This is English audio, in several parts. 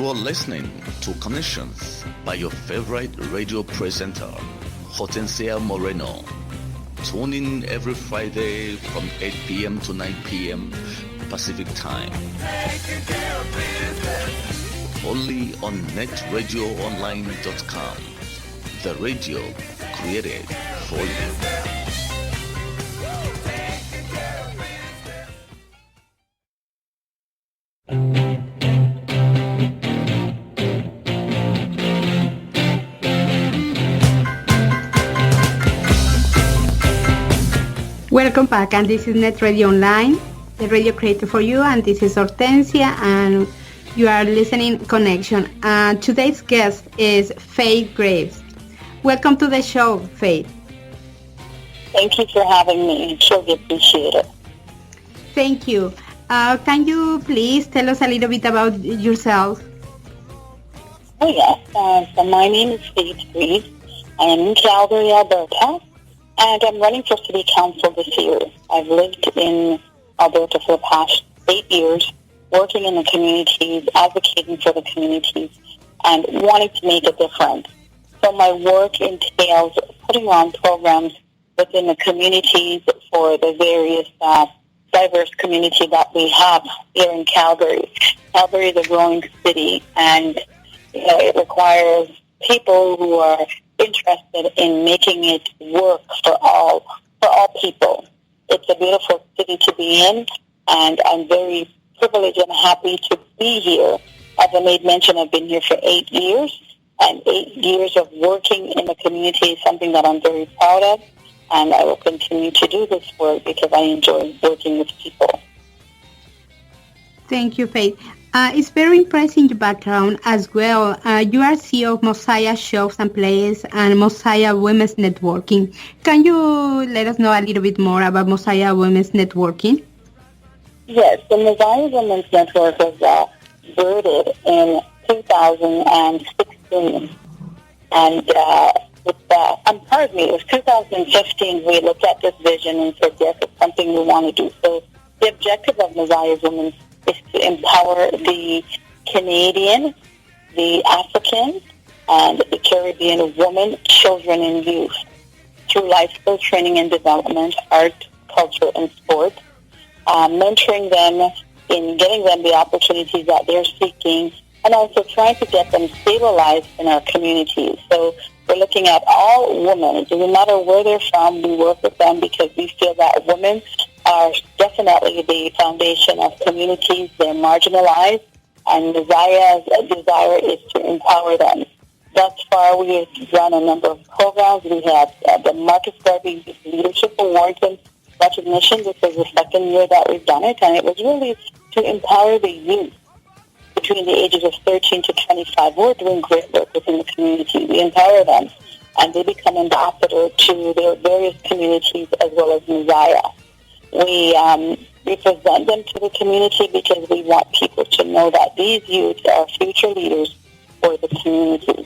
You are listening to Connections by your favorite radio presenter, Hortensia Moreno. Tune in every Friday from 8 p.m. to 9 p.m. Pacific Time. Only on netradioonline.com. The radio created for you. Welcome back, and this is Net Radio Online, the radio created for you, and this is Hortensia, and you are listening Connection. And today's guest is Faith Graves. Welcome to the show, Faith. Thank you for having me. Truly appreciate it. Thank you. Can you please tell us a little bit about yourself? Oh, yes. So my name is Faith Graves. I am in Calgary, Alberta, and I'm running for City Council this year. I've lived in Alberta for the past 8 years, working in the communities, advocating for the communities, and wanting to make a difference. So my work entails putting on programs within the communities for the various diverse community that we have here in Calgary. Calgary is a growing city, and it requires people who are interested in making it work for all people. It's a beautiful city to be in, and I'm very privileged and happy to be here. As I made mention, I've been here for 8 years, and 8 years of working in the community is something that I'm very proud of, and I will continue to do this work because I enjoy working with people. Thank you, Faith. It's very impressive your background as well. You are CEO of Mozia Shows and Plays and Mozia Women's Networking. Can you let us know a little bit more about Mozia Women's Networking? Yes, the Mozia Women's Network was birthed in 2016. And it was 2015 we looked at this vision and said, yes, it's something we want to do. So the objective of Mozia Women is to empower the Canadian, the African, and the Caribbean women, children, and youth through life skill training and development, art, culture, and sport, mentoring them in getting them the opportunities that they're seeking, and also trying to get them stabilized in our communities. So we're looking at all women. It doesn't matter where they're from. We work with them because we feel that women are definitely the foundation of communities. They're marginalized, and Mozia's desire is to empower them. Thus far, we have run a number of programs. We have the Marcus Garvey Leadership Awards and recognition. This is the second year that we've done it, and it was really to empower the youth between the ages of 13 to 25. We're doing great work within the community. We empower them, and they become ambassador to their various communities as well as Mozia. We represent them to the community because we want people to know that these youth are future leaders for the community.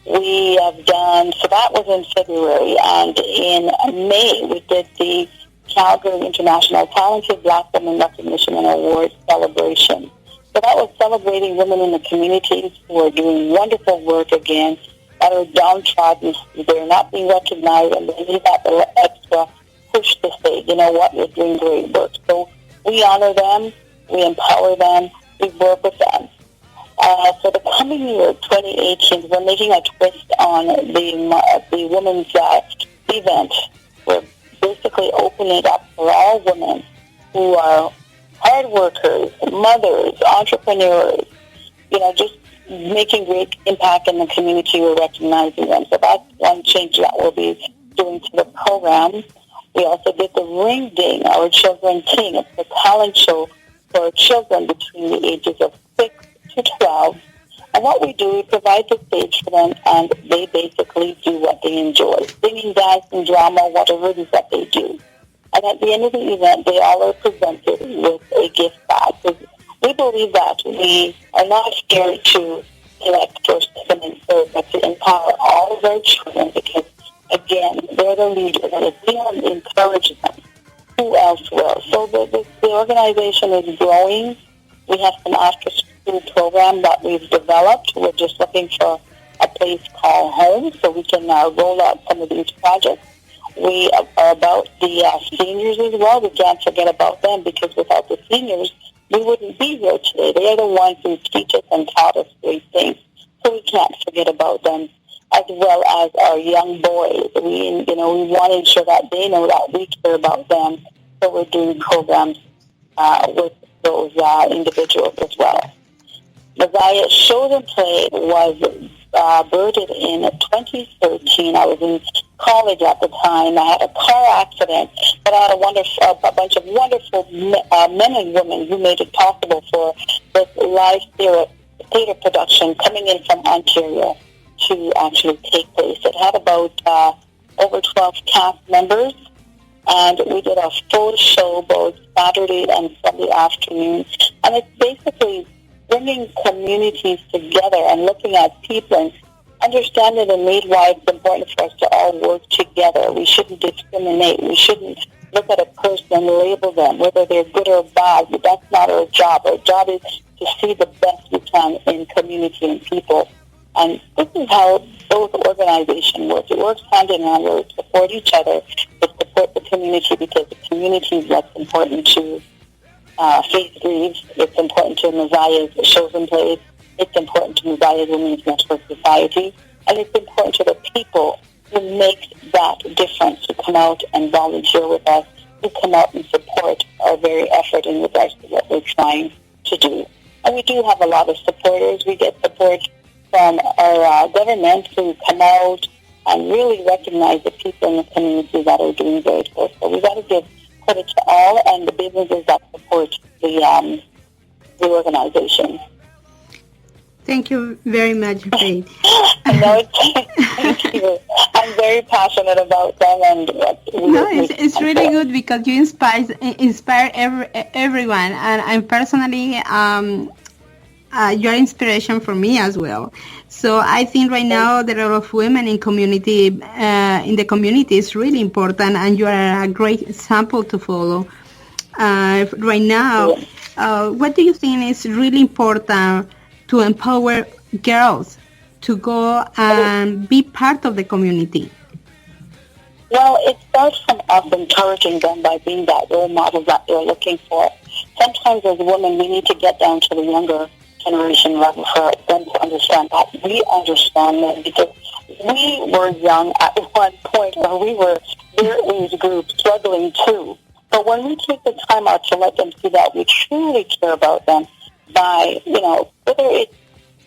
We have done, so that was in February, and in May we did the Calgary International Talented Black Women Recognition and Award celebration. So that was celebrating women in the communities who are doing wonderful work again, that are downtrodden, they're not being recognized, and they need that little extra push to say, you know what, you're doing great work. So we honor them, we empower them, we work with them. For the coming year, 2018, we're making a twist on the women's event. We're basically opening it up for all women who are hard workers, mothers, entrepreneurs, just making great impact in the community. We're recognizing them. So that's one change that we'll be doing to the program. We also did the Ring Ding, our Children's King. It's a talent show for children between the ages of 6 to 12. And what we do, we provide the stage for them, and they basically do what they enjoy. Singing, dancing, drama, whatever it is that they do. And at the end of the event, they all are presented with a gift bag. So we believe that we are not scared to elect or step and serve, but to empower all of our children because, again, they're the leaders. And if we don't encourage them, who else will? So the organization is growing. We have some school program that we've developed. We're just looking for a place called home so we can roll out some of these projects. We are about the seniors as well. We can't forget about them because without the seniors, we wouldn't be here today. They are the ones who teach us and taught us great things. So we can't forget about them, as well as our young boys. We want to ensure that they know that we care about them. So we're doing programs with those individuals as well. Mozia Shows and Play was birthed in 2013. I was in college at the time. I had a car accident, but I had a bunch of wonderful men and women who made it possible for this live theater production coming in from Ontario to actually take place. It had about over 12 cast members, and we did a full show both Saturday and Sunday afternoon. And it's basically bringing communities together and looking at people and understanding and made why it's important for us to all work together. We shouldn't discriminate. We shouldn't look at a person and label them, whether they're good or bad. But that's not our job. Our job is to see the best we can in community and people. And this is how both organizations work. It works hand in hand where we support each other, we support the community because the community is what's important to Faith GRAVES. It's important to Mozia's Shows and Plays. It's important to Mozia's Women's Network Society. And it's important to the people who make that difference, who come out and volunteer with us, who come out and support our very effort in regards to what we're trying to do. And we do have a lot of supporters. We get support from our government who come out and really recognize the people in the community that are doing great work. So we got to give credit to all and the businesses that support the organization. Thank you very much, Faith. No, thank you. I'm very passionate about them, and it's really good because you inspire everyone, and I'm personally you're inspiration for me as well. So I think right now the role of women in the community is really important, and you are a great example to follow. Right now, what do you think is really important to empower girls to go and be part of the community? Well, it starts from us encouraging them by being that role model that they're looking for. Sometimes as women, we need to get down to the younger generation level for them to understand that we understand them, because we were young at one point, or we were their age group struggling too. But when we take the time out to let them see that we truly care about them by, whether it's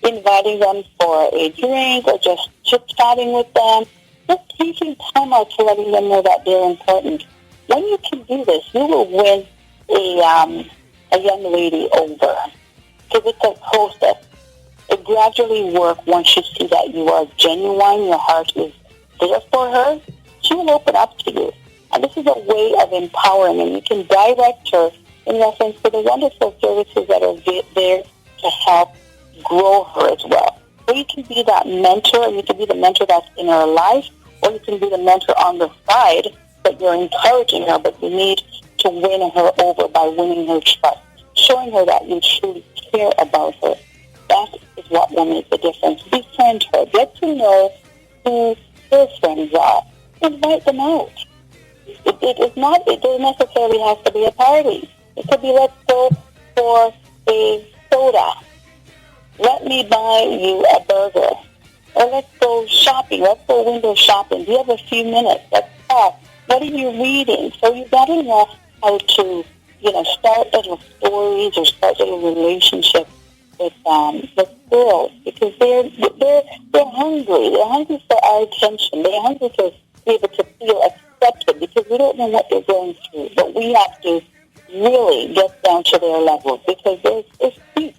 inviting them for a drink or just chit-chatting with them, just taking time out to letting them know that they're important. When you can do this, you will win a young lady over. Because it's a process. It gradually works once you see that you are genuine, your heart is there for her, she will open up to you. And this is a way of empowering, and you can direct her in reference to the wonderful services that are there to help grow her as well. So you can be that mentor, and you can be the mentor that's in her life, or you can be the mentor on the side, but you're encouraging her, but you need to win her over by winning her trust, showing her that you truly care about her. That is what will make the difference. Befriend her. Get to know who her friends are. Invite them out. It doesn't necessarily have to be a party. It could be, let's go for a soda. Let me buy you a burger. Or let's go shopping. Let's go window shopping. Do you have a few minutes? Let's talk. What are you reading? So you've got to know how to, start little stories or start little relationships with girls, because they're hungry. They're hungry for our attention. They're hungry to be able to feel accepted, because we don't know what they're going through. But we have to really get down to their level, because they're sweet.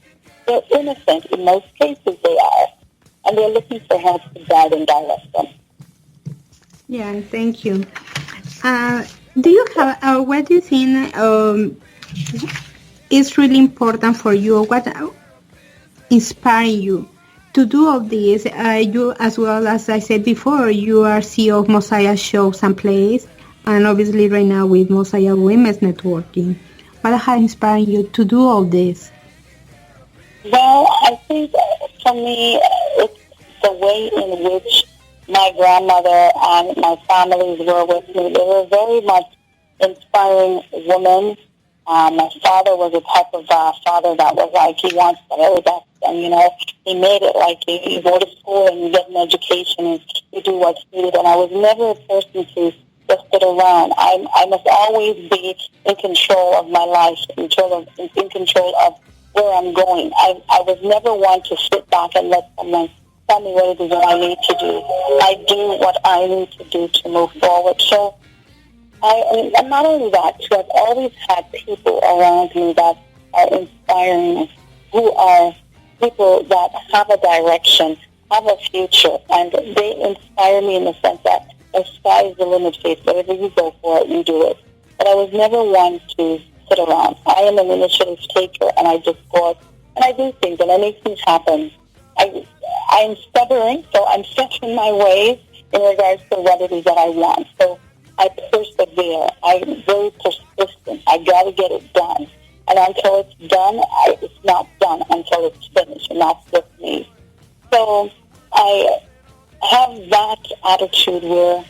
They're innocent. In most cases, they are. And they're looking for help to guide and direct them. Yeah, thank you. Do you have, what do you think is really important for you? What inspiring you to do all this? You, as well as I said before, you are CEO of Mozia Shows and Plays, and obviously right now with Mozia Women's Networking. What has inspired you to do all this? Well, I think for me, it's the way in which my grandmother and my families were with me. They were very much inspiring women. My father was a type of father that was like, he wants the very best. And, he made it like you go to school and you get an education and you do what's needed. And I was never a person to just sit around. I must always be in control of my life, in control of where I'm going. I was never one to sit back and let someone tell me what it is that I need to do. I do what I need to do to move forward. So, and not only that, too, I've always had people around me that are inspiring, who are people that have a direction, have a future, and they inspire me in the sense that the sky is the limit, Faith. Whatever you go for, you do it. But I was never one to sit around. I am an initiative taker, and I just go out and I do things, and I make things happen. I'm stubborn, so I'm set in my ways in regards to what it is that I want. So I persevere. I'm very persistent. I got to get it done. And until it's done, it's not done until it's finished, and that's just me. So I have that attitude where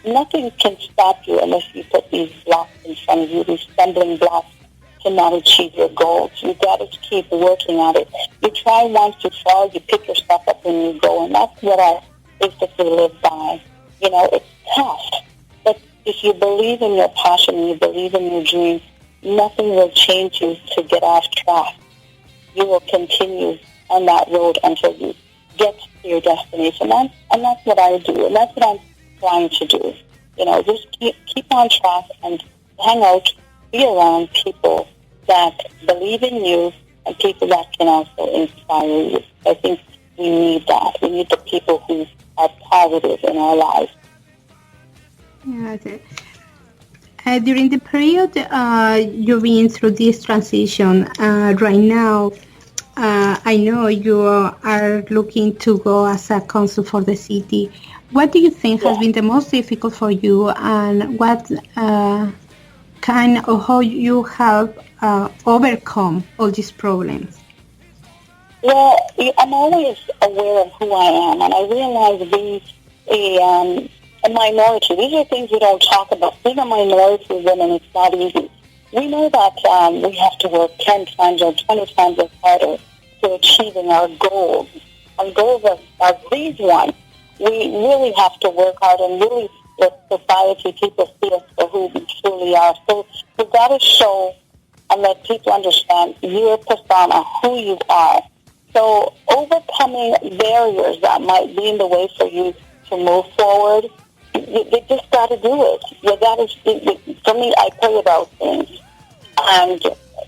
nothing can stop you unless you put these blocks in front of you, these stumbling blocks to not achieve your goals. You've got to keep working at it. You try once, you fall, you pick yourself up and you go, and that's what I basically live by. It's tough, but if you believe in your passion and you believe in your dream, nothing will change you to get off track. You will continue on that road until you get to your destination. And that's what I do, and that's what I'm trying to do. Just keep on track and hang out, be around people that believe in you and people that can also inspire you. I think we need that. We need the people who are positive in our lives. Yeah, during the period you've been through this transition, right now, I know you are looking to go as a consul for the city. What do you think has been the most difficult for you, and what how you have overcome all these problems? Well, I'm always aware of who I am, and I realize being a minority. These are things we don't talk about. Being a minority woman, it's not easy. We know that we have to work 10 times or 20 times as harder to achieving our goals. And goals are these ones. We really have to work hard and really let society, people see us for who we truly are. So you've got to show and let people understand your persona, who you are. So overcoming barriers that might be in the way for you to move forward, you just got to do it. You got to. For me, I pray about things, and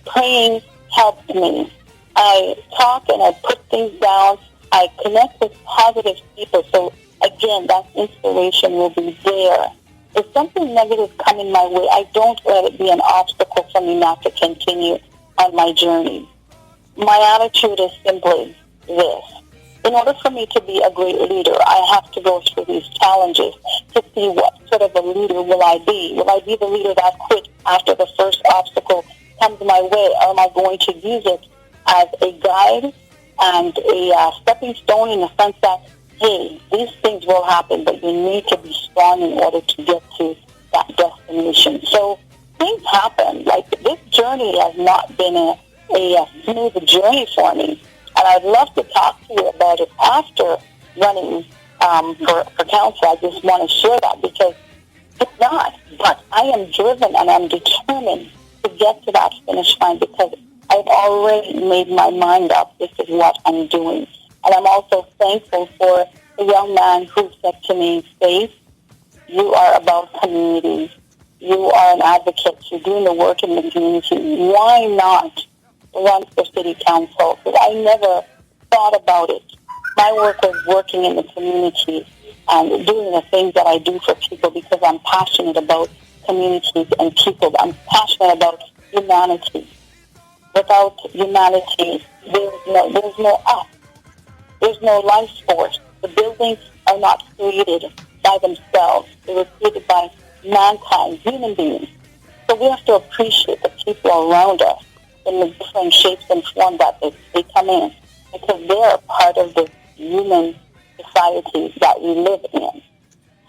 praying helps me. I talk and I put things down. I connect with positive people. So again, that inspiration will be there. If something negative coming my way, I don't let it be an obstacle for me not to continue on my journey. My attitude is simply this. In order for me to be a great leader, I have to go through these challenges to see what sort of a leader will I be. Will I be the leader that quit after the first obstacle comes my way, or am I going to use it as a guide and a stepping stone in the sense that, hey, these things will happen, but you need to be strong in order to get to that destination. So things happen. Like, this journey has not been a smooth journey for me. And I'd love to talk to you about it after running for council. I just want to share that because it's not. But I am driven and I'm determined to get to that finish line because I've already made my mind up. This is what I'm doing. And I'm also thankful for the young man who said to me, Faith, you are about community. You are an advocate. You're doing the work in the community. Why not run for city council? Because I never thought about it. My work was working in the community and doing the things that I do for people because I'm passionate about communities and people. I'm passionate about humanity. Without humanity, there's no us. There's no life force. The buildings are not created by themselves. They were created by mankind, human beings. So we have to appreciate the people around us. in the different shapes and forms that they come in, because they are part of the human society that we live in.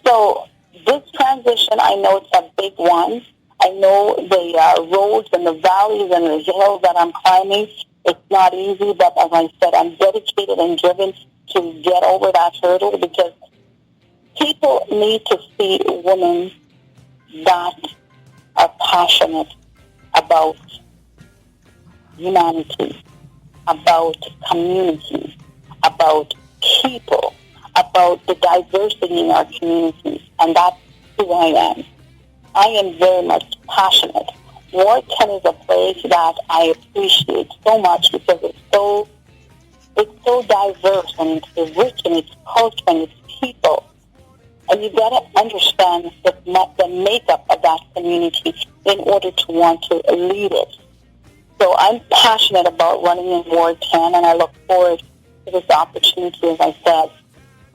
So this transition, I know it's a big one. I know the roads and the valleys and the hills that I'm climbing, it's not easy, but as I said, I'm dedicated and driven to get over that hurdle, because people need to see women that are passionate about humanity, about community, about people, about the diversity in our communities, and that's who I am. I am very much passionate. Ward 10 is a place that I appreciate so much because it's so diverse, and it's rich in its culture and its people. And you've got to understand the makeup of that community in order to want to lead it. So I'm passionate about running in Ward 10, and I look forward to this opportunity, as I said.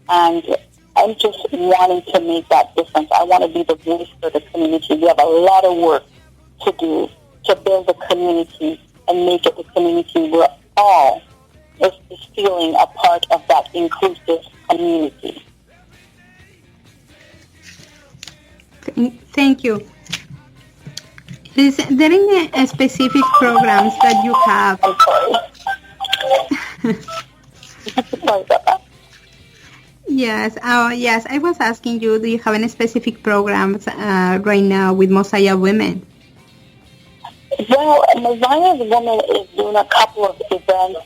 And I'm just wanting to make that difference. I want to be the voice for the community. We have a lot of work to do to build the community and make it the community where all is feeling a part of that inclusive community. Thank you. Is there any specific programs that you have? I'm sorry. Sorry about that. Yes. Yes. I was asking you, do you have any specific programs right now with Mozia Women? Well, Mozia's Women is doing a couple of events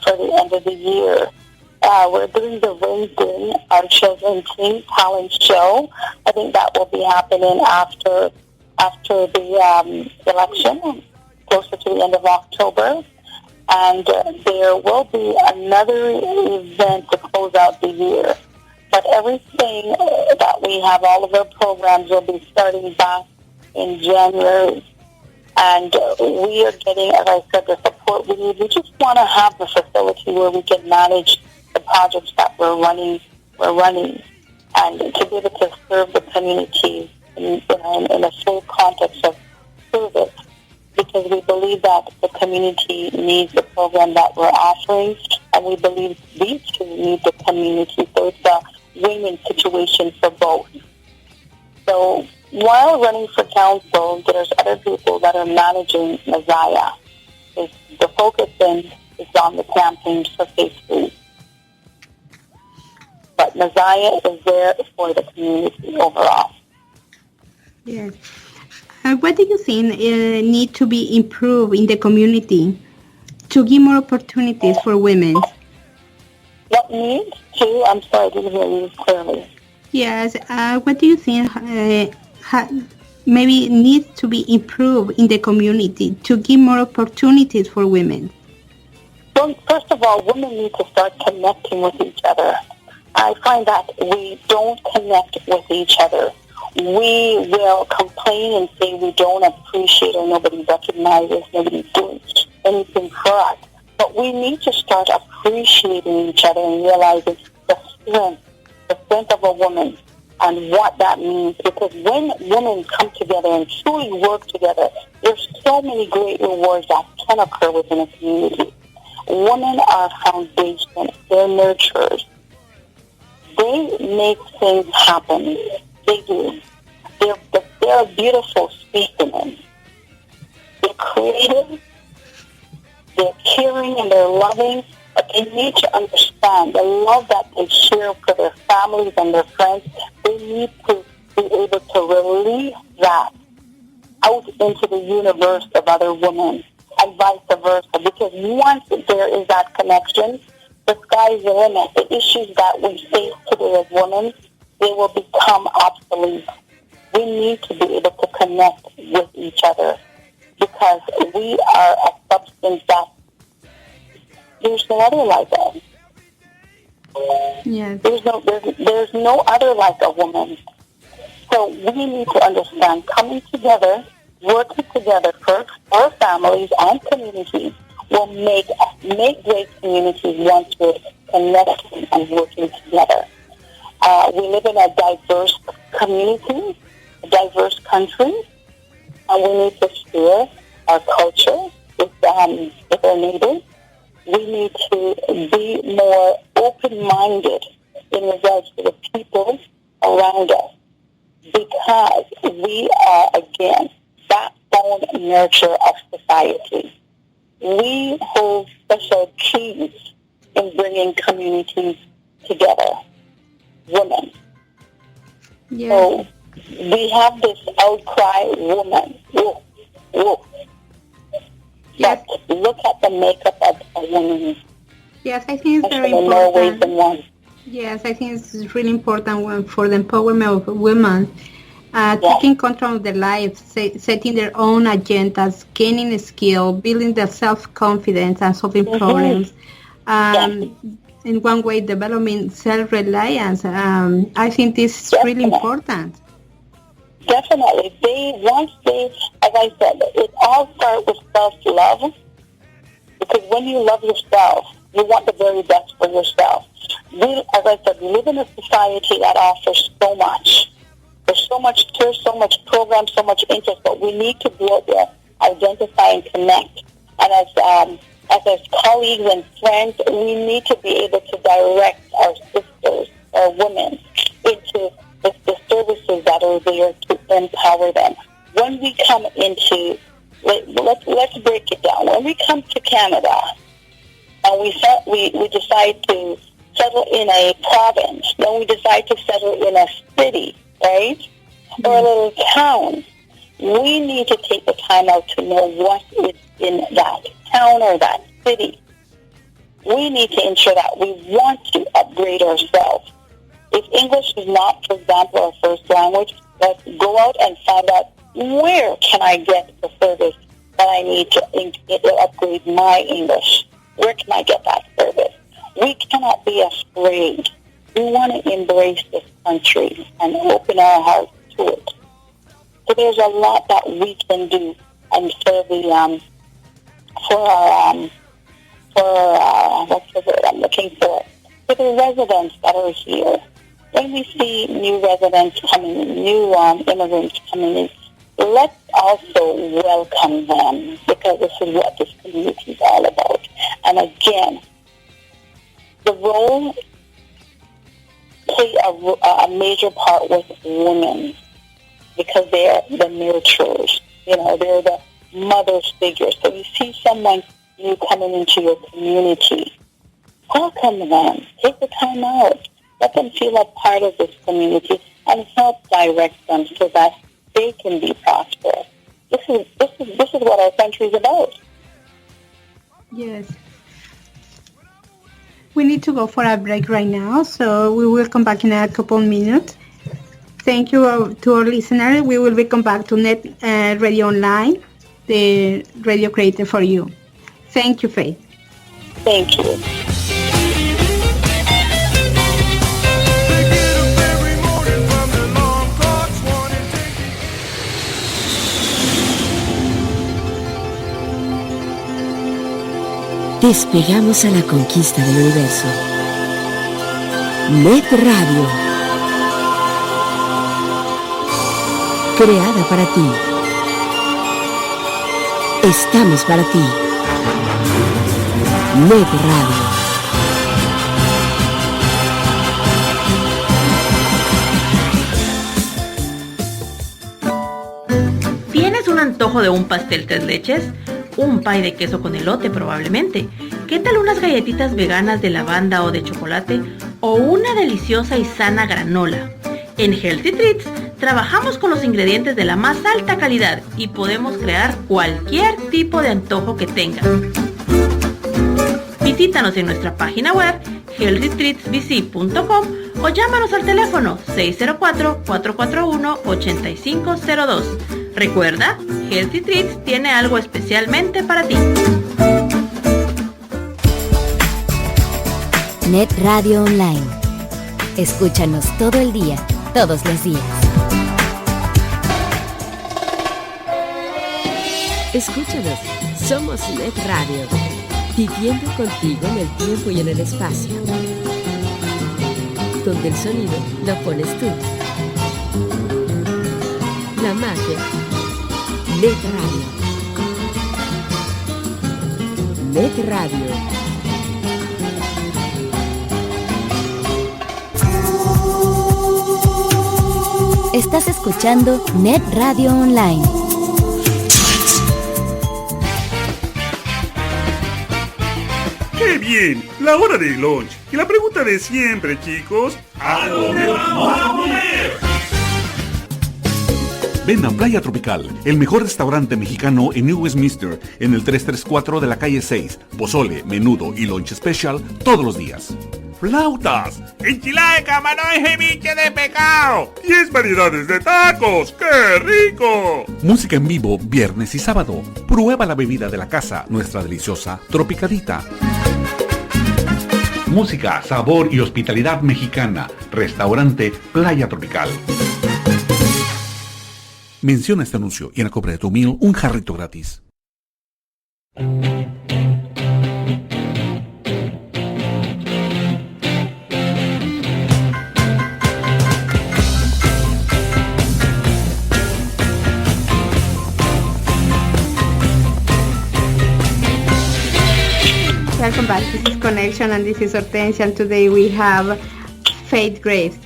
for the end of the year. We're doing the Raising Our Children Teen Talent Show. I think that will be happening after the election, closer to the end of October. And there will be another event to close out the year. But everything that we have, all of our programs will be starting back in January. And we are getting, as I said, the support we need. We just want to have the facility where we can manage the projects that we're running, and to be able to serve the community in a full context of service, because we believe that the community needs the program that we're offering, and we believe these two need the community. So it's a win-win situation for both. So while running for council, there's other people that are managing Mozia. The focus then is on the campaigns for phase 3. But Mozia is there for the community overall. Yes. What do you think need to be improved in the community to give more opportunities for women? What needs to? I'm sorry, I didn't hear you clearly. Yes. What do you think maybe needs to be improved in the community to give more opportunities for women? Well, first of all, women need to start connecting with each other. I find that we don't connect with each other. We will complain and say we don't appreciate or nobody recognizes, nobody's doing anything for us. But we need to start appreciating each other and realizing the strength of a woman and what that means. Because when women come together and truly work together, there's so many great rewards that can occur within a community. Women are foundation. They're nurturers. They make things happen. They do. They're beautiful specimens. They're creative, they're caring, and they're loving, but they need to understand the love that they share for their families and their friends. They need to be able to release that out into the universe of other women and vice versa. Because once there is that connection, the sky's the limit. The issues that we face today as women, they will become obsolete. We need to be able to connect with each other because we are a substance that there's no other like us. Yes. There's no other like a woman. So we need to understand coming together, working together for our families and communities will make great communities once we're connecting and working together. We live in a diverse community, a diverse country, and we need to share our culture with with our neighbors. We need to be more open-minded in regards to the people around us, because we are, again, backbone nurture of society. We hold special keys in bringing communities together, women. Yes. So we have this outcry, woman, whoa, whoa. Yes. But look at the makeup of a woman. Yes, I think it's very In more ways important. than one. Yes, I think it's really important for the empowerment of women, taking control of their lives, setting their own agendas, gaining skill, building their self-confidence, and solving problems. In one way, developing self-reliance. I think this is really important. Definitely. Once they, as I said, it all starts with self-love, because when you love yourself, you want the very best for yourself. As I said, we live in a society that offers so much. There's so much program, so much interest, but we need to go out there, identify and connect. And as colleagues and friends, we need to be able to direct our sisters, our women, into the services that are there to empower them. When we come into, let's break it down. When we come to Canada and we decide to settle in a province, then we decide to settle in a city, right, or a little town, we need to take the time out to know what is in that town or that city. We need to ensure that we want to upgrade ourselves. If English is not, for example, our first language, let's go out and find out where can I get the service that I need to upgrade my English. Where can I get that service? We cannot be afraid. We want to embrace this country and open our hearts to it. So there's a lot that we can do, and for the what's the word I'm looking for the residents that are here. When we see new residents coming in, new immigrants coming in, let's also welcome them, because this is what this community is all about. And again, the role play a major part with women, because they're the nurturers. They're the mother figures. So you see someone new coming into your community, welcome them. Take the time out. Let them feel a part of this community and help direct them so that they can be prosperous. This is what our country is about. Yes. We need to go for a break right now, so we will come back in a couple minutes. Thank you to our listeners. We will come back to Net Radio Online, the radio created for you. Thank you, Faith. Thank you. Despegamos a la conquista del universo. Net Radio. Creada para ti. Estamos para ti. Net Radio. ¿Tienes un antojo de un pastel tres leches? Un pie de queso con elote probablemente. ¿Qué tal unas galletitas veganas de lavanda o de chocolate? O una deliciosa y sana granola. En Healthy Treats trabajamos con los ingredientes de la más alta calidad y podemos crear cualquier tipo de antojo que tengas. Visítanos en nuestra página web healthytreatsbc.com o llámanos al teléfono 604-441-8502. Recuerda, Healthy Treats tiene algo especialmente para ti. Net Radio Online. Escúchanos todo el día, todos los días. Escúchanos, somos Net Radio, viviendo contigo en el tiempo y en el espacio, donde el sonido lo pones tú. La magia, Net Radio. Net Radio. Estás escuchando Net Radio Online. ¡Qué bien! La hora del lunch. Y la pregunta de siempre, chicos. ¿A dónde vamos a comer? Ven a Playa Tropical, el mejor restaurante mexicano en New Westminster, en el 334 de la calle 6. Pozole, menudo y lunch special todos los días. ¡Flautas! ¡Enchilada de camarón y ceviche de pescado! ¡10 variedades de tacos! ¡Qué rico! Música en vivo viernes y sábado. Prueba la bebida de la casa, nuestra deliciosa Tropicadita. Música, sabor y hospitalidad mexicana. Restaurante Playa Tropical. Menciona este anuncio y en la compra de tu meal un jarrito gratis. Welcome back. This is Connection and this is Hortensia, and today we have Faith Graves.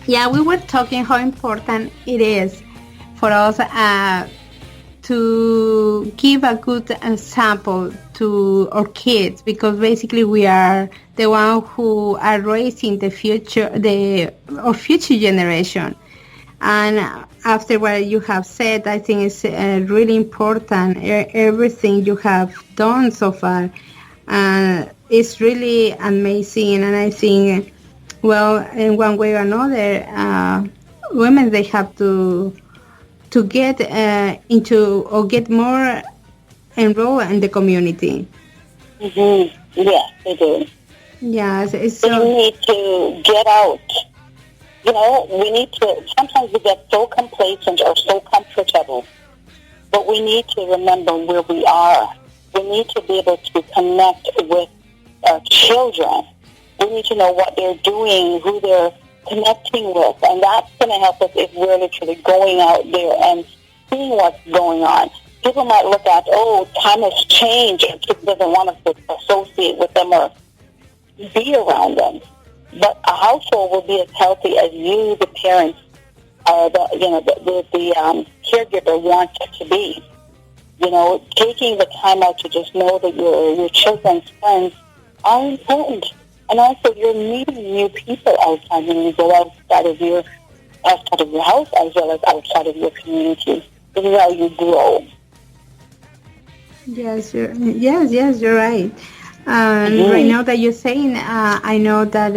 Yeah, we were talking how important it is for us to give a good example to our kids, because basically we are the one who are raising the future, our future generation. And after what you have said, I think it's really important. Everything you have done so far is really amazing. And I think, well, in one way or another, women, they have to get into or get more enrolled in the community. Mm-hmm. Yes, they do. Yes, They need to get out. You know, we need to, sometimes we get so complacent or so comfortable, but we need to remember where we are. We need to be able to connect with our children. We need to know what they're doing, who they're connecting with, and that's going to help us if we're literally going out there and seeing what's going on. People might look at, time has changed, and kids doesn't want us to associate with them or be around them. But a household will be as healthy as you, the parents, or the caregiver wants it to be. You know, taking the time out to just know that your children's friends are important, and also you're meeting new people outside when you go outside of your house as well as outside of your community. This is how you grow. Yes, you're right. Right now that you're saying, I know that,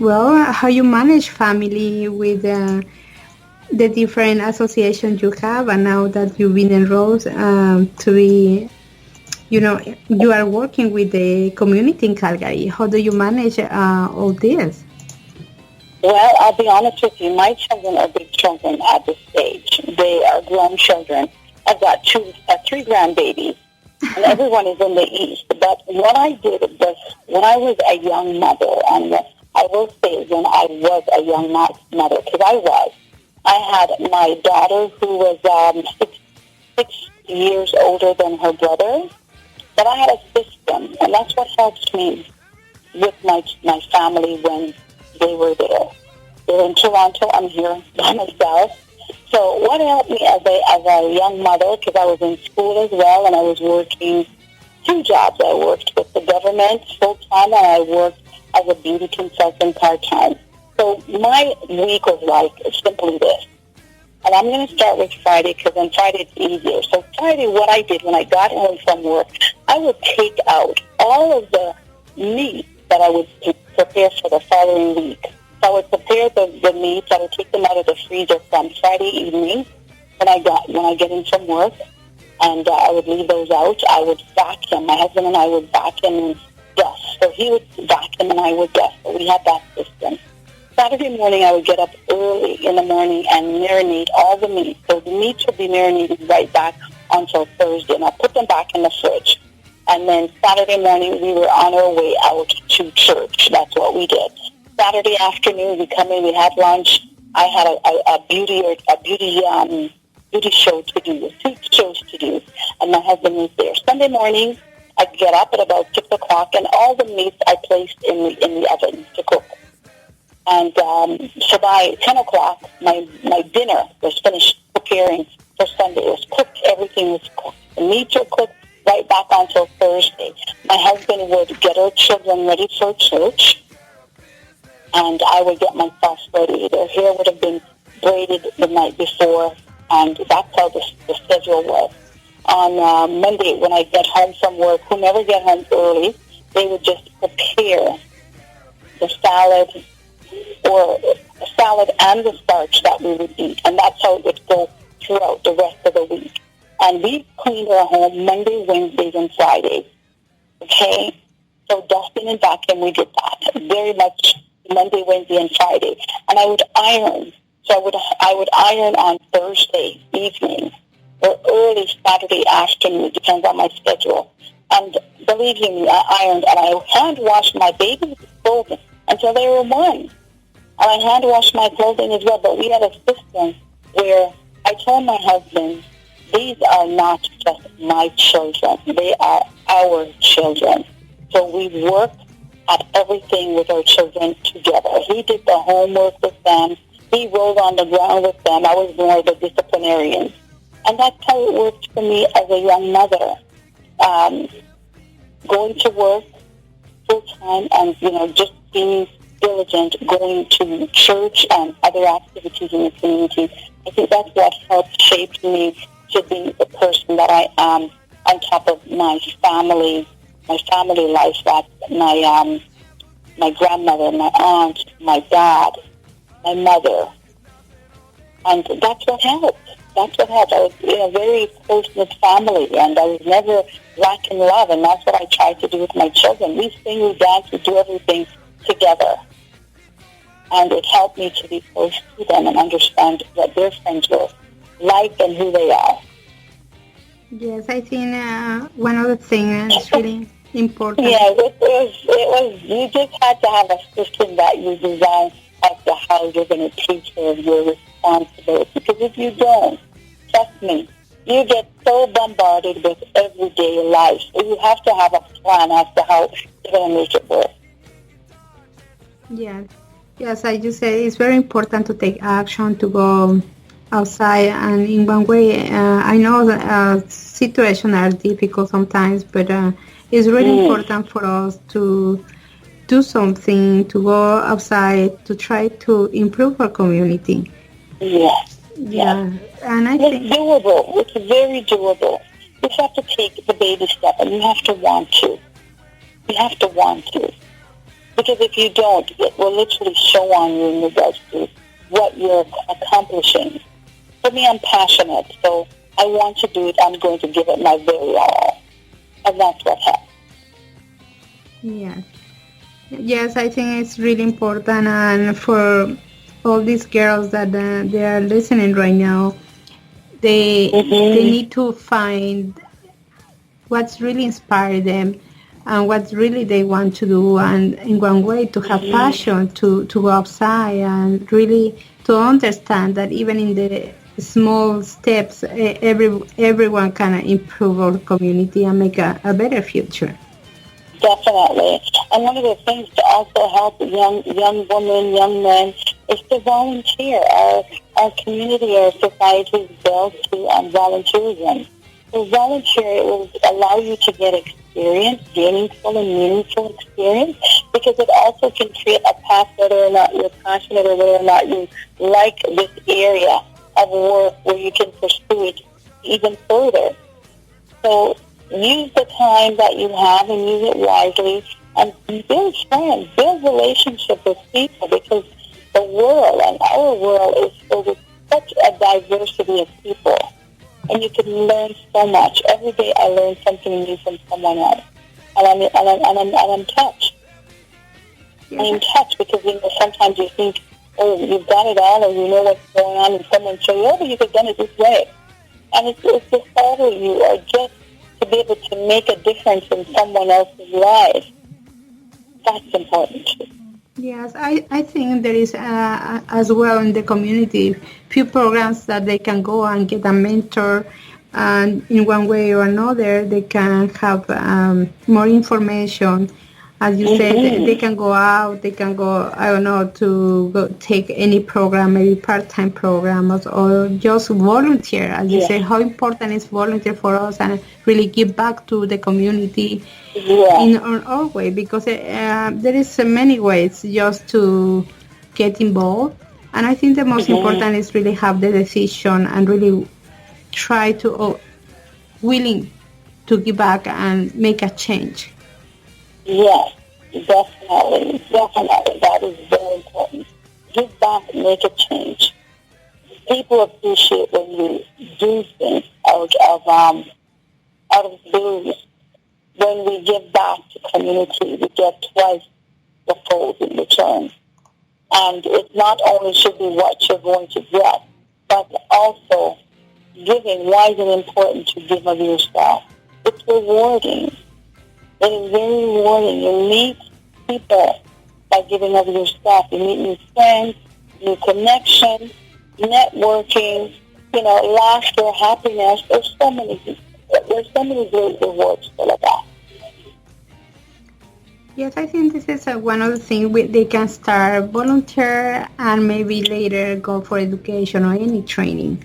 how you manage family with the different associations you have, and now that you've been enrolled to be, you are working with the community in Calgary. How do you manage all this? Well, I'll be honest with you. My children are big children at this stage. They are grown children. I've got three grandbabies. And everyone is in the East. But what I did was, when I was a young mother, and I will say when I was a young mother, because I had my daughter who was 6 years older than her brother, but I had a system, and that's what helped me with my family when they were there. They're in Toronto, I'm here by myself. So what helped me as a young mother, because I was in school as well, and I was working 2 jobs. I worked with the government full-time, and I worked as a beauty consultant part-time. So my week was like simply this. And I'm going to start with Friday, because on Friday it's easier. So Friday, what I did when I got home from work, I would take out all of the meat that I would prepare for the following week. I would prepare the meats. I would take them out of the freezer from Friday evening when I get in from work, and I would leave those out. I would vacuum. My husband and I would vacuum and dust. So he would vacuum and I would dust. So we had that system. Saturday morning, I would get up early in the morning and marinate all the meat. So the meats would be marinated right back until Thursday, and I'll put them back in the fridge. And then Saturday morning, we were on our way out to church. That's what we did. Saturday afternoon, we come in, we had lunch. I had a beauty duty show to do, 2 shows to do, and my husband was there. Sunday morning, I'd get up at about 6 o'clock, and all the meats I placed in the oven to cook. And so by 10 o'clock, my dinner was finished preparing for Sunday. It was cooked. Everything was cooked. The meats were cooked right back until Thursday. My husband would get our children ready for church, and I would get myself ready. Their hair would have been braided the night before, and that's how the schedule was. On Monday, when I get home from work, who never get home early, they would just prepare the salad and the starch that we would eat, and that's how it would go throughout the rest of the week. And we cleaned our home Monday, Wednesdays, and Fridays. Okay? So dusting and vacuum, we did that very much Monday, Wednesday, and Friday. And I would iron. So I would iron on Thursday evening or early Saturday afternoon, depends on my schedule. And believe you me, I ironed, and I hand-washed my baby's clothing until they were 1. And I hand-washed my clothing as well, but we had a system where I told my husband, these are not just my children. They are our children. So we worked at everything with our children together. He did the homework with them. He rolled on the ground with them. I was more the disciplinarian. And that's how it worked for me as a young mother. Going to work full-time and, just being diligent, going to church and other activities in the community. I think that's what helped shape me to be the person that I am, on top of my family life. That's my grandmother, my aunt, my dad, my mother. And that's what helped. That's what helped. I was in a very close-knit family, and I was never lacking love, and that's what I tried to do with my children. We sing, we dance, we do everything together. And it helped me to be close to them and understand what their friends were like and who they are. Yes, I think one other thing is really important. Yeah, it was. You just had to have a system that you design as to how you're going to take care of your responsibility. Because if you don't, trust me, you get so bombarded with everyday life. You have to have a plan as to how you're going to make it work. Yes, I just say it's very important to take action, to go outside, and in one way, I know that situations are difficult sometimes, but it's really important for us to do something, to go outside, to try to improve our community. Yes. Yeah, and I think it's doable. It's very doable. You just have to take the baby step, and you have to want to. You have to want to. Because if you don't, it will literally show on you in regards to what you're accomplishing. For me, I'm passionate, so I want to do it. I'm going to give it my very all. And that's what happens. Yes, I think it's really important, and for all these girls that they are listening right now, they need to find what's really inspired them and what really they want to do, and in one way to have passion to go outside and really to understand that even in the small steps, everyone can improve our community and make a better future. Definitely. And one of the things to also help young women, young men, is to volunteer. Our community, our society is built on volunteerism. So volunteer, it will allow you to get experience, gainful and meaningful experience, because it also can create a path whether or not you're passionate or whether or not you like this area of work where you can pursue it even further. So use the time that you have and use it wisely, and build friends, build relationships with people, because the world and our world is filled with such a diversity of people. And you can learn so much. Every day I learn something new from someone else. And I'm touched. I'm touched because sometimes you think, oh, you've got it all, or you know what's going on, and someone says, oh, but you could have done it this way. And it's to follow you, or just to be able to make a difference in someone else's life. That's important. Yes, I think there is as well in the community few programs that they can go and get a mentor, and in one way or another they can have more information. As you said, they can go out, they can go, I don't know, to go take any program, maybe part-time programs, or just volunteer. As you said, how important is volunteer for us and really give back to the community in our way, because there is many ways just to get involved. And I think the most important is really have the decision and really try to willing to give back and make a change. Yes, definitely. That is very important. Give back and make a change. People appreciate when you do things out of blues. When we give back to community, we get twice the fold in return. And it not only should be what you're going to get, but also giving. Why is it important to give of yourself? It's rewarding. It is very rewarding. You meet people by giving of yourself. You meet new friends, new connections, networking, laughter, happiness. There's so many great rewards for that. Yes, I think this is one of the things they can start volunteer and maybe later go for education or any training.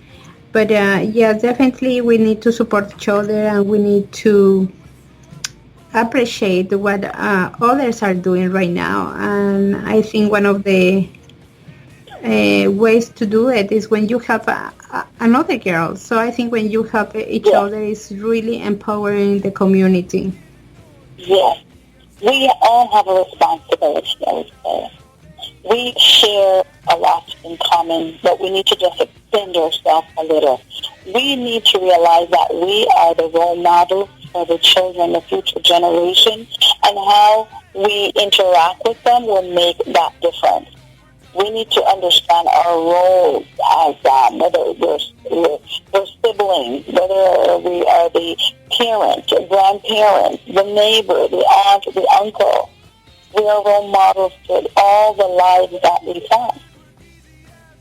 But definitely we need to support each other and we need to appreciate what others are doing right now. And I think one of the ways to do it is when you have another girl. So I think when you help each other, is really empowering the community. Yes. We all have a responsibility, I would say. We share a lot in common, but we need to just extend ourselves a little. We need to realize that we are the role models for the children, the future generation, and how we interact with them will make that difference. We need to understand our roles as whether we're siblings, whether we are the parent, grandparent, the neighbor, the aunt, the uncle. We are role models to all the lives that we have.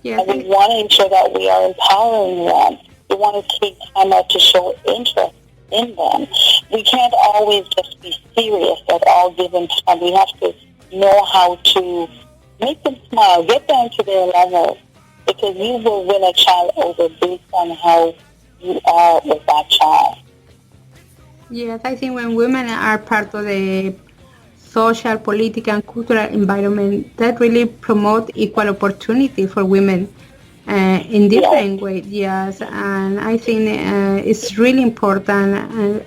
Yes. And we want to ensure that we are empowering them. We want to take time out to show interest in them. We can't always just be serious at all given time. We have to know how to make them smile, get down to their level, because you will win a child over based on how you are with that child. Yes, I think when women are part of the social, political, and cultural environment, that really promote equal opportunity for women in different ways. Yes, and I think it's really important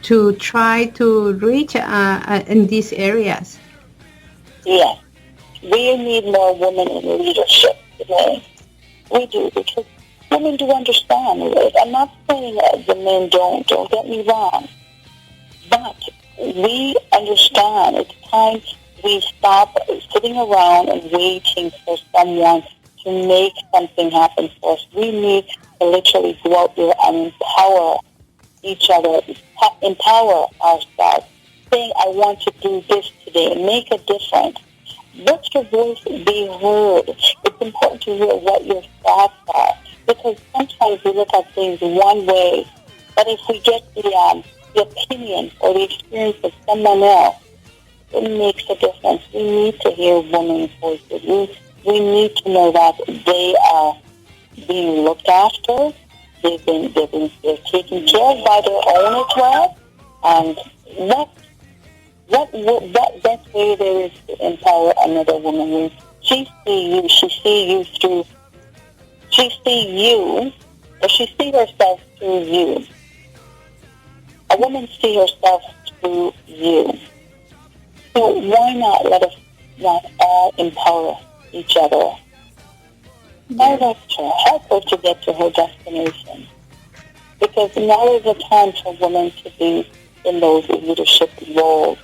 to try to reach in these areas. Yes. We need more women in leadership today. We do, because women do understand. I'm not saying that the men don't get me wrong. But we understand it's time we stop sitting around and waiting for someone to make something happen for us. We need to literally go out there and empower each other, empower ourselves, saying, I want to do this today, make a difference. Let your voice be heard. It's important to hear what your thoughts are, because sometimes we look at things one way, but if we get the opinion or the experience of someone else, it makes a difference. We need to hear women's voices. We need to know that they are being looked after. They're taken care of by their own as well. And what best way there is to empower another woman is she see herself through you. A woman see herself through you. So why not let us not all empower each other? Direct her, help her to get to her destination. Because now is the time for women to be in those leadership roles.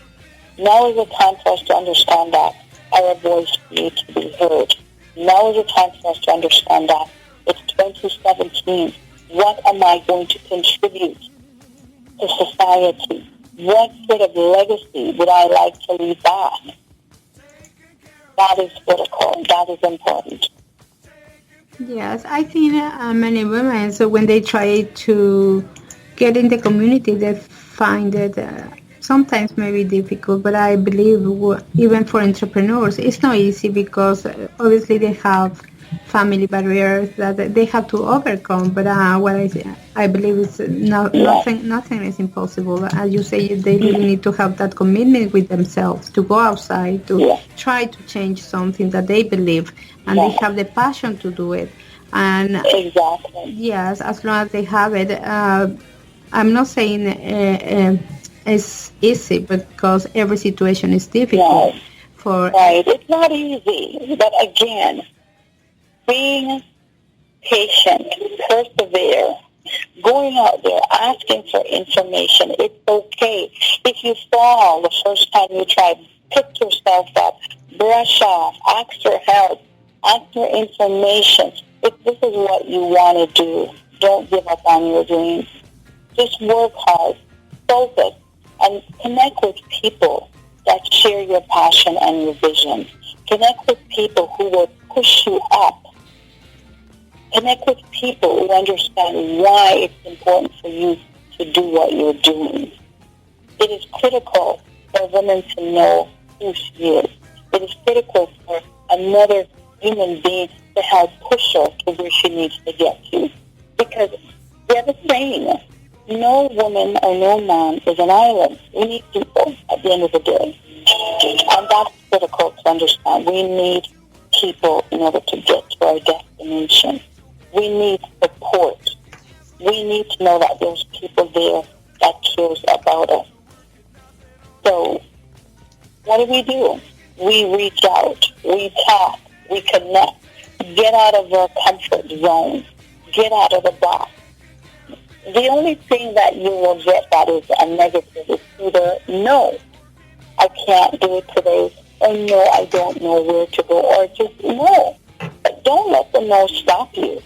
Now is the time for us to understand that our voice needs to be heard. Now is the time for us to understand that it's 2017. What am I going to contribute to society? What sort of legacy would I like to leave back? That is critical. That is important. Yes, I think many women, so when they try to get in the community, they find it sometimes maybe difficult, but I believe even for entrepreneurs, it's not easy because obviously they have family barriers that they have to overcome. But what I believe is nothing is impossible. As you say, they really need to have that commitment with themselves to go outside, to try to change something that they believe, and they have the passion to do it. And exactly. Yes, as long as they have it. I'm not saying it's easy because every situation is difficult. Right. It's not easy, but again, being patient, persevere, going out there, asking for information. It's okay. If you fall the first time you try, pick yourself up, brush off, ask for help, ask for information. If this is what you want to do, don't give up on your dreams. Just work hard, focus, and connect with people that share your passion and your vision. Connect with people who will push you up. Connect with people who understand why it's important for you to do what you're doing. It is critical for a woman to know who she is. It is critical for another human being to help push her to where she needs to get to. Because we have a saying, no woman or no man is an island. We need people at the end of the day. And that's critical to understand. We need people in order to get to our destination. We need support. We need to know that there's people there that cares about us. So what do? We reach out. We talk. We connect. Get out of our comfort zone. Get out of the box. The only thing that you will get that is a negative is either no, I can't do it today, or no, I don't know where to go, or just no. But don't let the no stop you.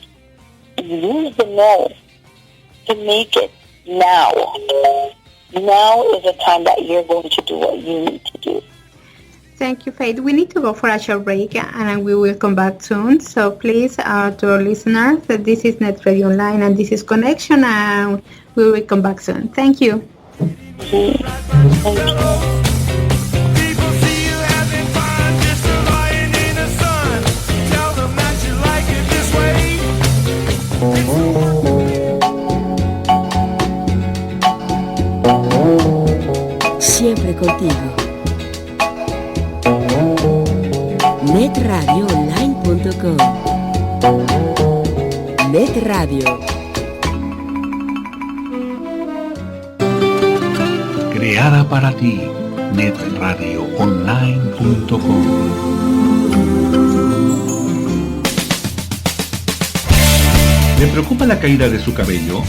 Use the no to make it now. Now is the time that you're going to do what you need to do. Thank you, Faith. We need to go for a short break and we will come back soon. So please, to our listeners, this is Net Radio Online and this is Connection and we will come back soon. Thank you. Thank you. Siempre contigo. NetRadioOnline.com. Net Radio. Creada para ti. NetRadioOnline.com. ¿Le preocupa la caída de su cabello?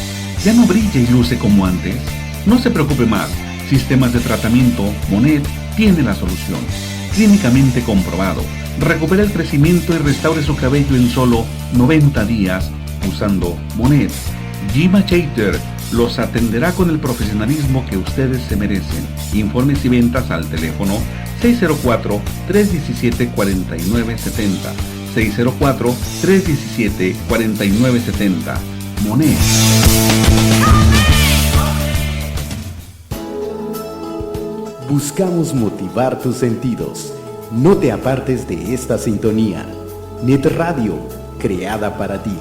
¿Ya no brilla y luce como antes? No se preocupe más. Sistemas de tratamiento Monet tiene la solución. Clínicamente comprobado. Recupere el crecimiento y restaure su cabello en solo 90 días usando Monet. Gima Chater los atenderá con el profesionalismo que ustedes se merecen. Informes y ventas al teléfono 604-317-4970. 604-317-4970. Monet. Buscamos motivar tus sentidos. No te apartes de esta sintonía. Net Radio, creada para ti.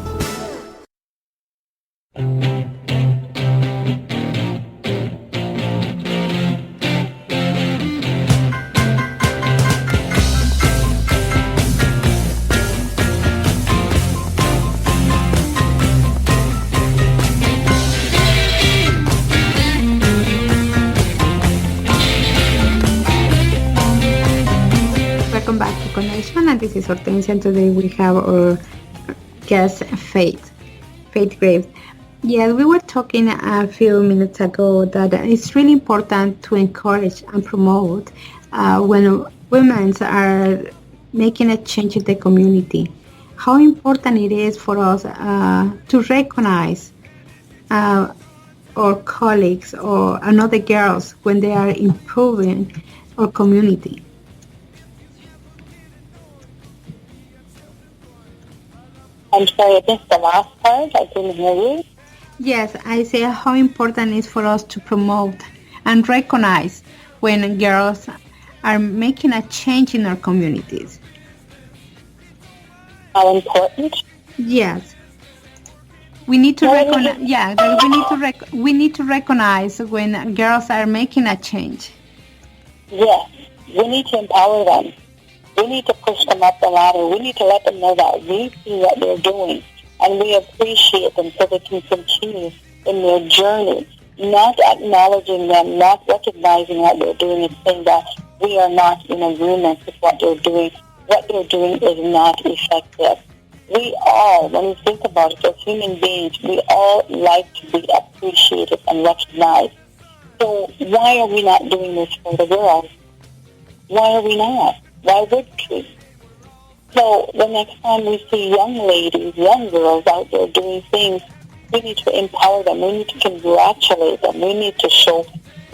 Welcome back to Connection, and this is Hortensia, and today we have our guest, Faith Graves. Yes, we were talking a few minutes ago that it's really important to encourage and promote when women are making a change in the community. How important it is for us to recognize our colleagues or another girls when they are improving our community. I'm sorry, I missed the last part. I didn't hear you. Yes, I say how important it is for us to promote and recognize when girls are making a change in our communities. How important? Yes. We need to recognize. Yeah, we need to recognize when girls are making a change. Yes, we need to empower them. We need to push them up the ladder. We need to let them know that we see what they're doing and we appreciate them so they can continue in their journey. Not acknowledging them, not recognizing what they're doing, and saying that we are not in agreement with what they're doing. What they're doing is not effective. We all, when you think about it, as human beings, we all like to be appreciated and recognized. So why are we not doing this for the girls? Why are we not? Why would we? So the next time we see young ladies, young girls out there doing things, we need to empower them. We need to congratulate them. We need to show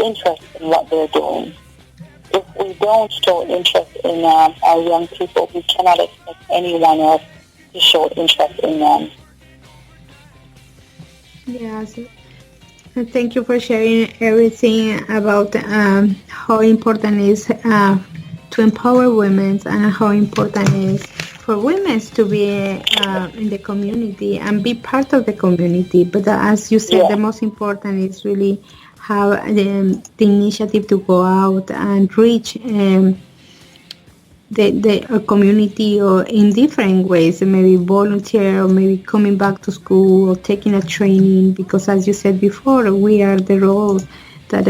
interest in what they're doing. If we don't show interest in our young people, we cannot expect anyone else to show interest in them. Yes. Thank you for sharing everything about how important it is to empower women and how important it is for women to be in the community and be part of the community. But as you said, the most important is really have the initiative to go out and reach the community, or in different ways, maybe volunteer, or maybe coming back to school, or taking a training, because as you said before, we are the role that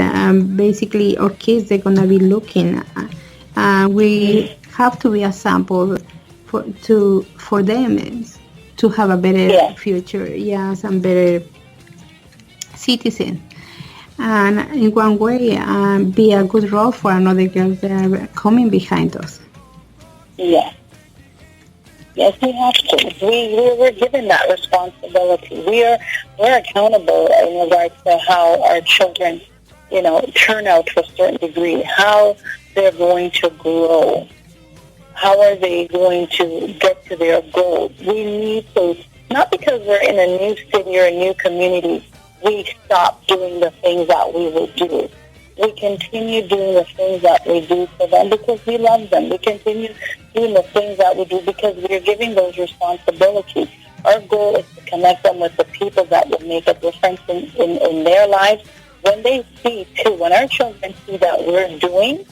basically our kids, they're going to be looking at. We have to be a sample for them to have a better future, and better citizen. And in one way, be a good role for another girl that are coming behind us. Yes. Yes, we have to. We're given that responsibility. We're accountable in regards to how our children, turn out to a certain degree, how they're going to grow, how are they going to get to their goals. We need to, not because we're in a new city or a new community, we stop doing the things that we would do. We continue doing the things that we do for them because we love them. We continue doing the things that we do because we are giving those responsibilities. Our goal is to connect them with the people that will make a difference in their lives. When they see, too, when our children see that we're doing,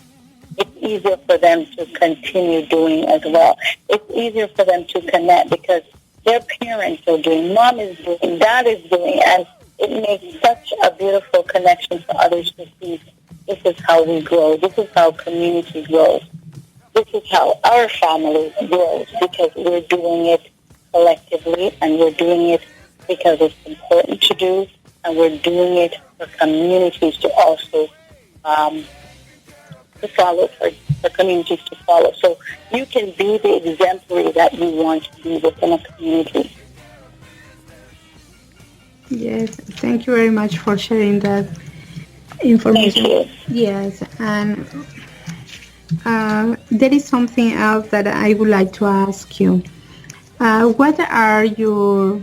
it's easier for them to continue doing as well. It's easier for them to connect because their parents are doing, mom is doing, dad is doing, and it makes such a beautiful connection for others to see this is how we grow. This is how community grows. This is how our family grows because we're doing it collectively and we're doing it because it's important to do, and we're doing it for communities to also to follow, for communities to follow. So you can be the exemplary that you want to be within a community. Yes, thank you very much for sharing that information. Thank you. Yes, and there is something else that I would like to ask you. What are your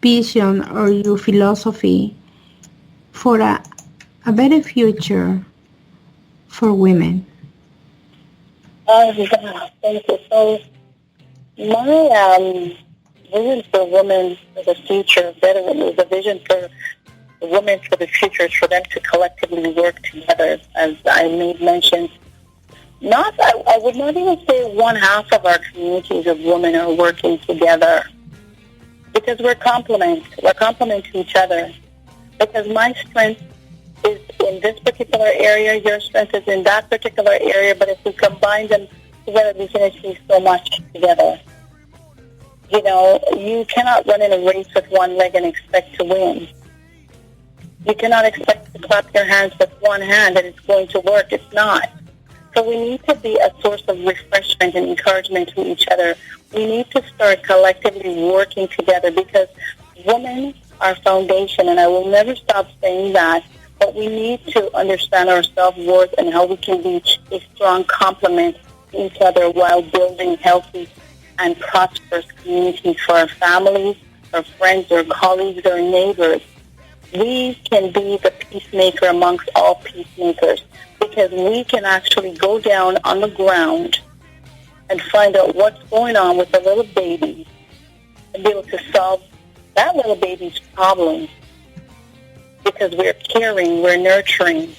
vision or your philosophy for a better future for women? Thank you. So my vision for women for the future, the vision for women for the future is for them to collectively work together. As I made mention, I would not even say one half of our communities of women are working together because we're complement to each other. Because my strength is in this particular area, your strength is in that particular area, but if we combine them together, we can achieve so much together. You cannot run in a race with one leg and expect to win. You cannot expect to clap your hands with one hand and it's going to work. It's not. So we need to be a source of refreshment and encouragement to each other. We need to start collectively working together because women are foundation, and I will never stop saying that, but we need to understand our self-worth and how we can be a strong complement to each other while building healthy and prosperous community for our families, our friends, our colleagues, our neighbors. We can be the peacemaker amongst all peacemakers, because we can actually go down on the ground and find out what's going on with the little baby and be able to solve that little baby's problems, because we're caring, we're nurturing,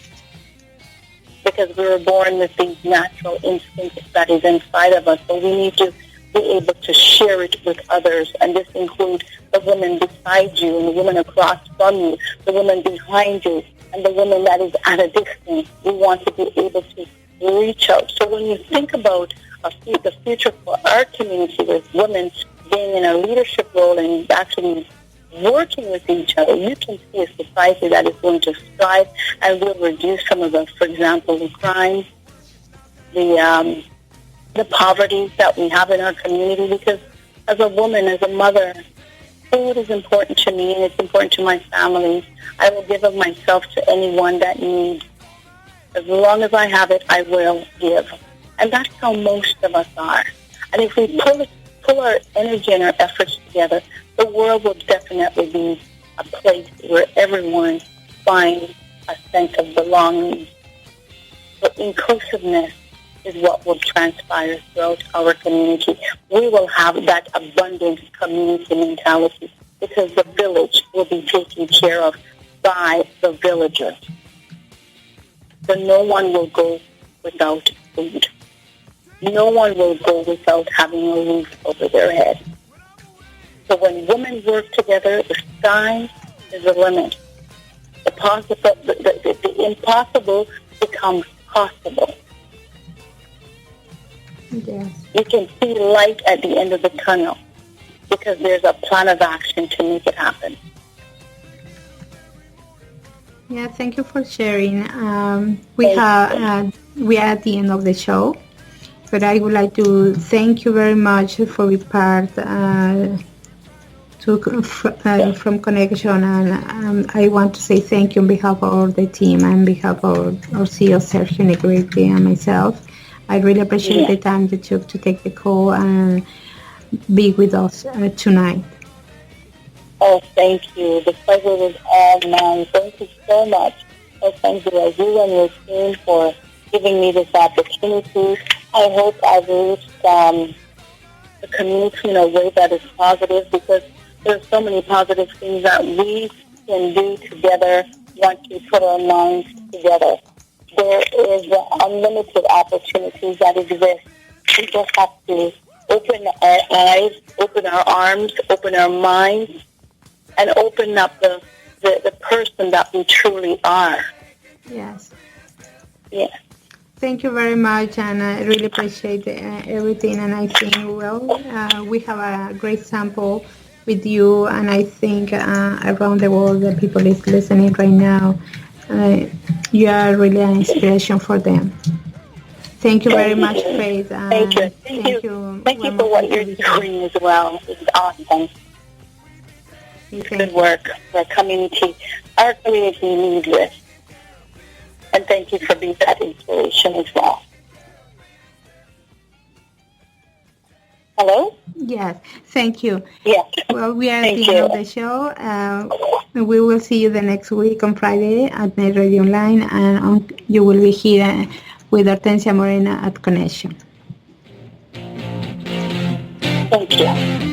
because we were born with these natural instincts that is inside of us. So we need to be able to share it with others, and this includes the woman beside you and the woman across from you, the woman behind you, and the woman that is at a distance. We want to be able to reach out. So when you think about the future for our community with women being in a leadership role and actually working with each other, you can see a society that is going to strive and will reduce some of the, for example, the crime, the poverty that we have in our community. Because as a woman, as a mother, food is important to me and it's important to my family. I will give of myself to anyone that needs. As long as I have it, I will give. And that's how most of us are. And if we pull our energy and our efforts together, the world will definitely be a place where everyone finds a sense of belonging. So inclusiveness is what will transpire throughout our community. We will have that abundant community mentality, because the village will be taken care of by the villagers. So no one will go without food. No one will go without having a roof over their head. So when women work together, the sky is the limit. The impossible becomes possible. Yes. You can see light at the end of the tunnel, because there's a plan of action to make it happen. Yeah, thank you for sharing. We are at the end of the show, but I would like to thank you very much for being part from Connection, and I want to say thank you on behalf of all the team and on behalf of our CEO Sergio Negrete and myself. I really appreciate the time you took to take the call and be with us tonight. Oh, thank you. The pleasure was all mine. Thank you so much. Oh, thank you, you and your team, for giving me this opportunity. I hope I've reached the community in a way that is positive, because there's so many positive things that we can do together once we put our minds together. There is unlimited opportunities that exist. We just have to open our eyes, open our arms, open our minds, and open up the person that we truly are. Yes. Yeah. Thank you very much, and I really appreciate everything. And I think, we have a great sample with you, and I think around the world, the people is listening right now. You are really an inspiration for them. Thank you very much, Faith. Thank you. Thank you for what you're doing as well. It's awesome. Good work for our community needs it. And thank you for being that inspiration as well. Hello? Yes, thank you. Yes. Well, we are at the end of the show. We will see you the next week on Friday at Net Radio Online, and you will be here with Hortensia Morena at Connection. Thank you.